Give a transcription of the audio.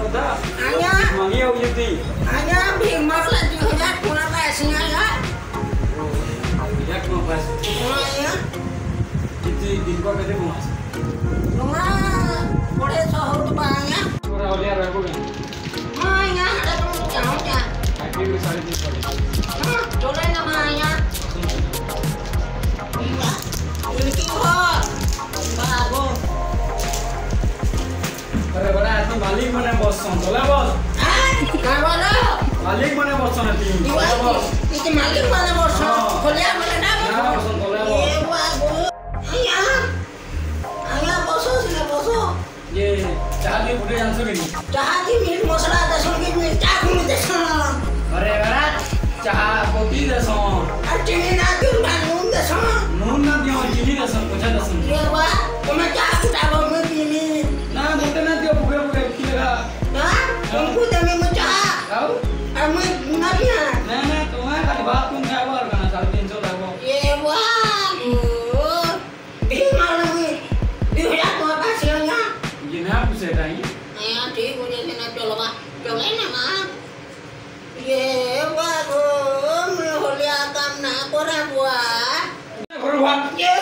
কথা আয়া মাগি আউ যদি আয়া ভিমালা 2000 কোনা পাইছি আয়া এক মা পাস আয়া কিতি দিন কো কেতে মাস তোমা পড়ে সহজ পায়া তোরা ওলিয়া রাখবো কেন আয়া এটা তুমি চাও যা আইপি 3.5 পড়ে চলে না আয়া ini kok bago अरे बड़ा आदमी मालिक मने बससन तोला बस कावलो मालिक मने बससन ती बस itu malik mana bosan kuliah mana dah बससन तोला बस ये bago ayah ayah bosan sih bosan ये चाली फुटे जानसो के नहीं jahat ini masalah ada surga ini cak ini desan अरे बड़ा चाह कोती दसन artinya nanti bangun desan नून ना दियो चिनी दसन कुछा दसन ये wah cuma cak udah bangun ini ना बोलते ना दियो बुगे बुगे की लगा nah aku demi mencah आओ kamu nanya ना ना तुम्हारे खाली बात तुम क्या बार करना 350 लागो ये wah di mana nih di lihat mau hasilnya ये ना पूछे ताई ayah di udah kena coba coba ini mah ये bagus melihat kamu nak orang buat करो बात ये